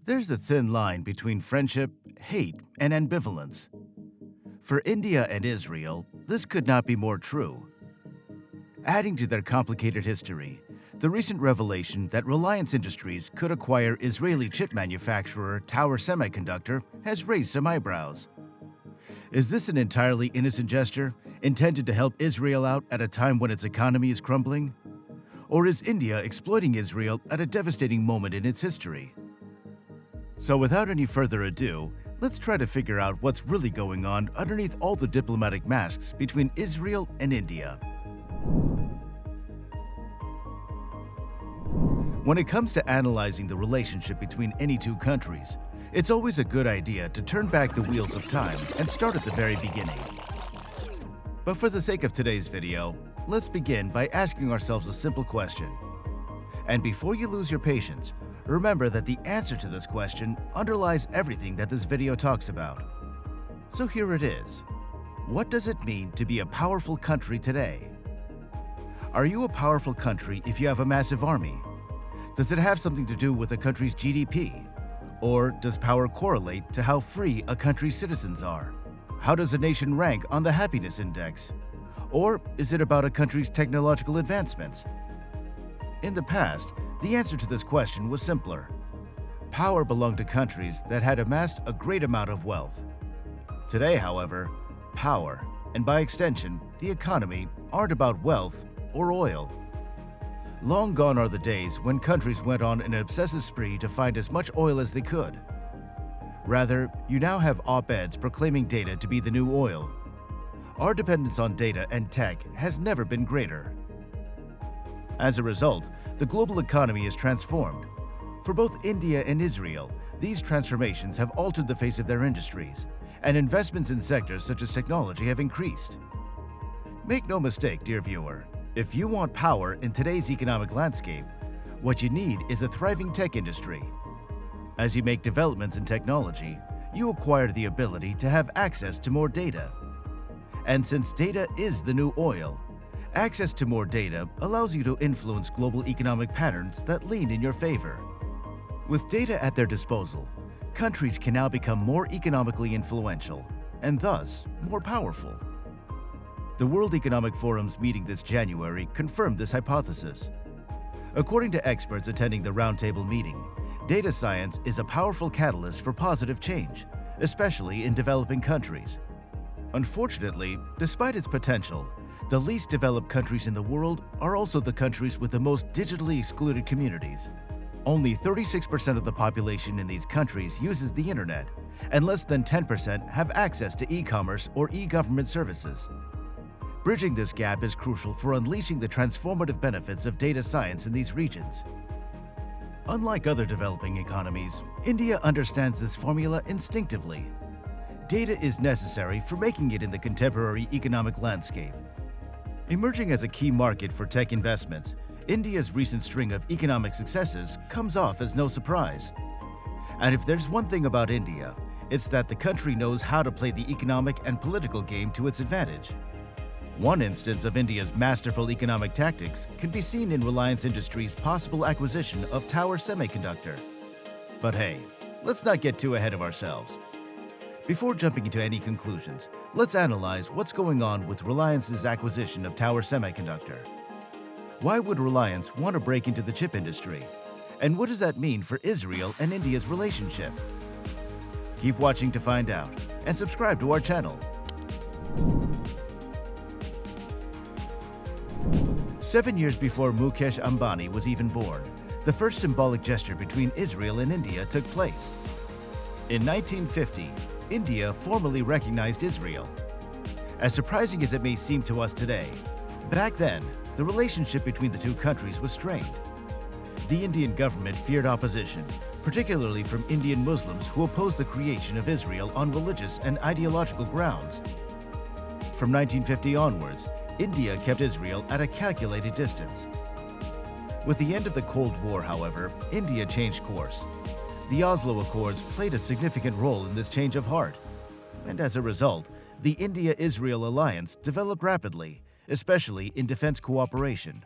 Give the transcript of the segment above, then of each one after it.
There's a thin line between friendship, hate, and ambivalence. For India and Israel, this could not be more true. Adding to their complicated history, the recent revelation that Reliance Industries could acquire Israeli chip manufacturer Tower Semiconductor has raised some eyebrows. Is this an entirely innocent gesture, intended to help Israel out at a time when its economy is crumbling? Or is India exploiting Israel at a devastating moment in its history? So without any further ado, let's try to figure out what's really going on underneath all the diplomatic masks between Israel and India. When it comes to analyzing the relationship between any two countries, it's always a good idea to turn back the wheels of time and start at the very beginning. But for the sake of today's video, let's begin by asking ourselves a simple question. And before you lose your patience, remember that the answer to this question underlies everything that this video talks about. So here it is. What does it mean to be a powerful country today? Are you a powerful country if you have a massive army? Does it have something to do with a country's GDP? Or does power correlate to how free a country's citizens are? How does a nation rank on the happiness index? Or is it about a country's technological advancements? In the past, the answer to this question was simpler. Power belonged to countries that had amassed a great amount of wealth. Today, however, power, and by extension, the economy, aren't about wealth or oil. Long gone are the days when countries went on an obsessive spree to find as much oil as they could. Rather, you now have op-eds proclaiming data to be the new oil. Our dependence on data and tech has never been greater. As a result, the global economy is transformed. For both India and Israel, these transformations have altered the face of their industries, and investments in sectors such as technology have increased. Make no mistake, dear viewer, if you want power in today's economic landscape, what you need is a thriving tech industry. As you make developments in technology, you acquire the ability to have access to more data. And since data is the new oil, access to more data allows you to influence global economic patterns that lean in your favor. With data at their disposal, countries can now become more economically influential and thus more powerful. The World Economic Forum's meeting this January confirmed this hypothesis. According to experts attending the roundtable meeting, data science is a powerful catalyst for positive change, especially in developing countries. Unfortunately, despite its potential, the least developed countries in the world are also the countries with the most digitally excluded communities. Only 36% of the population in these countries uses the internet, and less than 10% have access to e-commerce or e-government services. Bridging this gap is crucial for unleashing the transformative benefits of data science in these regions. Unlike other developing economies, India understands this formula instinctively. Data is necessary for making it in the contemporary economic landscape. Emerging as a key market for tech investments, India's recent string of economic successes comes off as no surprise. And if there's one thing about India, it's that the country knows how to play the economic and political game to its advantage. One instance of India's masterful economic tactics can be seen in Reliance Industries' possible acquisition of Tower Semiconductor. But hey, let's not get too ahead of ourselves. Before jumping into any conclusions, let's analyze what's going on with Reliance's acquisition of Tower Semiconductor. Why would Reliance want to break into the chip industry? And what does that mean for Israel and India's relationship? Keep watching to find out, and subscribe to our channel. 7 years before Mukesh Ambani was even born, the first symbolic gesture between Israel and India took place. In 1950, India formally recognized Israel. As surprising as it may seem to us today, back then, the relationship between the two countries was strained. The Indian government feared opposition, particularly from Indian Muslims who opposed the creation of Israel on religious and ideological grounds. From 1950 onwards, India kept Israel at a calculated distance. With the end of the Cold War, however, India changed course. The Oslo Accords played a significant role in this change of heart, and as a result, the India-Israel alliance developed rapidly, especially in defense cooperation.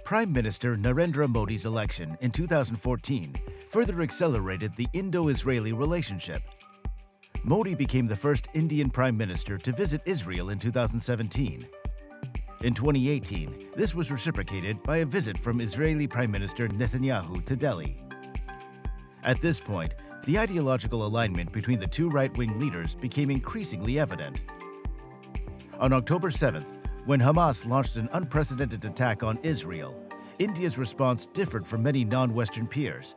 Prime Minister Narendra Modi's election in 2014 further accelerated the Indo-Israeli relationship. Modi became the first Indian Prime Minister to visit Israel in 2017. In 2018, this was reciprocated by a visit from Israeli Prime Minister Netanyahu to Delhi. At this point, the ideological alignment between the two right-wing leaders became increasingly evident. On October 7th, when Hamas launched an unprecedented attack on Israel, India's response differed from many non-Western peers.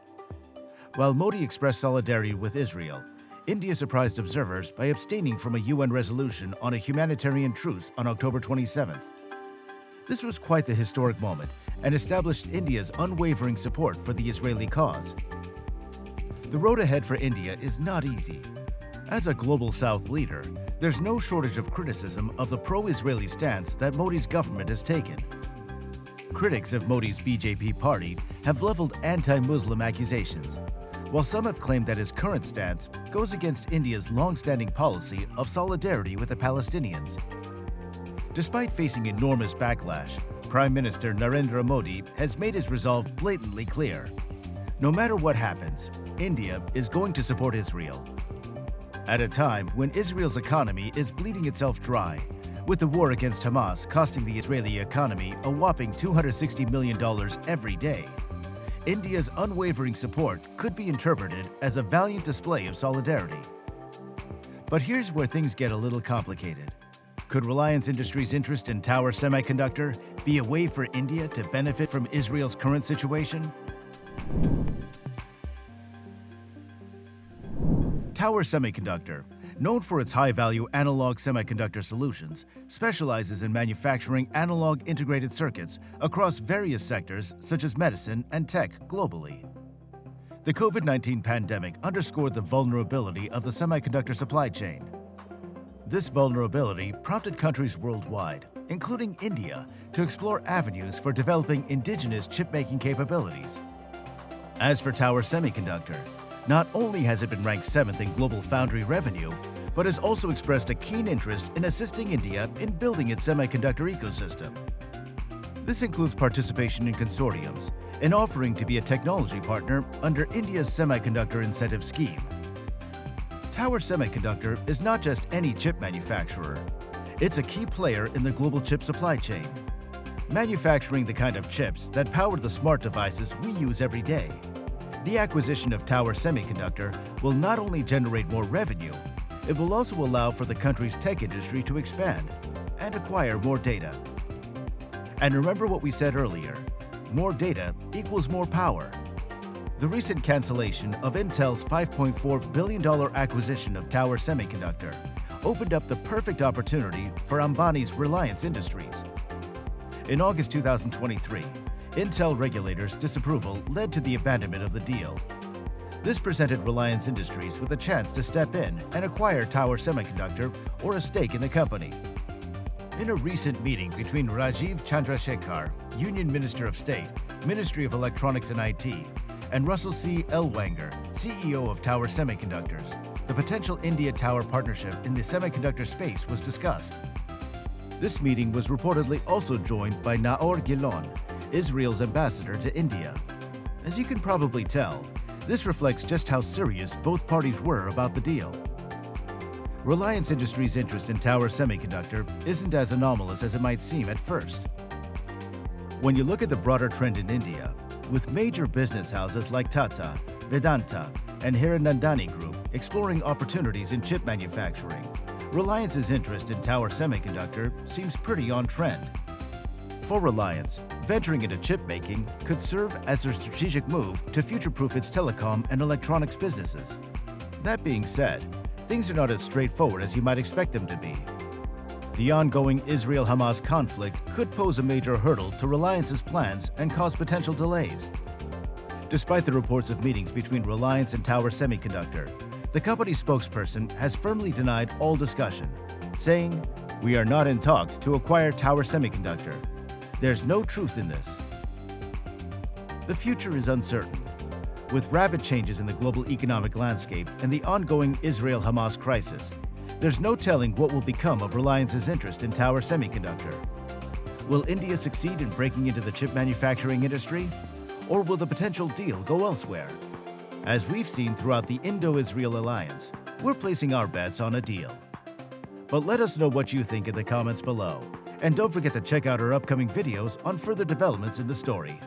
While Modi expressed solidarity with Israel, India surprised observers by abstaining from a UN resolution on a humanitarian truce on October 27th. This was quite the historic moment and established India's unwavering support for the Israeli cause. The road ahead for India is not easy. As a Global South leader, there's no shortage of criticism of the pro-Israeli stance that Modi's government has taken. Critics of Modi's BJP party have leveled anti-Muslim accusations, while some have claimed that his current stance goes against India's long-standing policy of solidarity with the Palestinians. Despite facing enormous backlash, Prime Minister Narendra Modi has made his resolve blatantly clear. No matter what happens, India is going to support Israel. At a time when Israel's economy is bleeding itself dry, with the war against Hamas costing the Israeli economy a whopping $260 million every day, India's unwavering support could be interpreted as a valiant display of solidarity. But here's where things get a little complicated. Could Reliance Industries' interest in Tower Semiconductor be a way for India to benefit from Israel's current situation? Tower Semiconductor, known for its high-value analog semiconductor solutions, specializes in manufacturing analog integrated circuits across various sectors such as medicine and tech globally. The COVID-19 pandemic underscored the vulnerability of the semiconductor supply chain. This vulnerability prompted countries worldwide, including India, to explore avenues for developing indigenous chip-making capabilities. As for Tower Semiconductor, not only has it been ranked 7th in global foundry revenue, but has also expressed a keen interest in assisting India in building its semiconductor ecosystem. This includes participation in consortiums and offering to be a technology partner under India's Semiconductor Incentive Scheme. Tower Semiconductor is not just any chip manufacturer. It's a key player in the global chip supply chain, manufacturing the kind of chips that power the smart devices we use every day. The acquisition of Tower Semiconductor will not only generate more revenue, it will also allow for the country's tech industry to expand and acquire more data. And remember what we said earlier, more data equals more power. The recent cancellation of Intel's $5.4 billion acquisition of Tower Semiconductor opened up the perfect opportunity for Ambani's Reliance Industries. In August 2023, Intel regulators' disapproval led to the abandonment of the deal. This presented Reliance Industries with a chance to step in and acquire Tower Semiconductor or a stake in the company. In a recent meeting between Rajiv Chandrasekhar, Union Minister of State, Ministry of Electronics and IT, and Russell C. Ellwanger, CEO of Tower Semiconductors, the potential India-Tower partnership in the semiconductor space was discussed. This meeting was reportedly also joined by Naor Gilon, Israel's ambassador to India. As you can probably tell, this reflects just how serious both parties were about the deal. Reliance Industries' interest in Tower Semiconductor isn't as anomalous as it might seem at first. When you look at the broader trend in India, with major business houses like Tata, Vedanta, and Hiranandani Group exploring opportunities in chip manufacturing, Reliance's interest in Tower Semiconductor seems pretty on trend. For Reliance, venturing into chip making could serve as a strategic move to future-proof its telecom and electronics businesses. That being said, things are not as straightforward as you might expect them to be. The ongoing Israel-Hamas conflict could pose a major hurdle to Reliance's plans and cause potential delays. Despite the reports of meetings between Reliance and Tower Semiconductor, the company's spokesperson has firmly denied all discussion, saying, "We are not in talks to acquire Tower Semiconductor. There's no truth in this." The future is uncertain. With rapid changes in the global economic landscape and the ongoing Israel-Hamas crisis, there's no telling what will become of Reliance's interest in Tower Semiconductor. Will India succeed in breaking into the chip manufacturing industry? Or will the potential deal go elsewhere? As we've seen throughout the Indo-Israel alliance, we're placing our bets on a deal. But let us know what you think in the comments below. And don't forget to check out our upcoming videos on further developments in the story.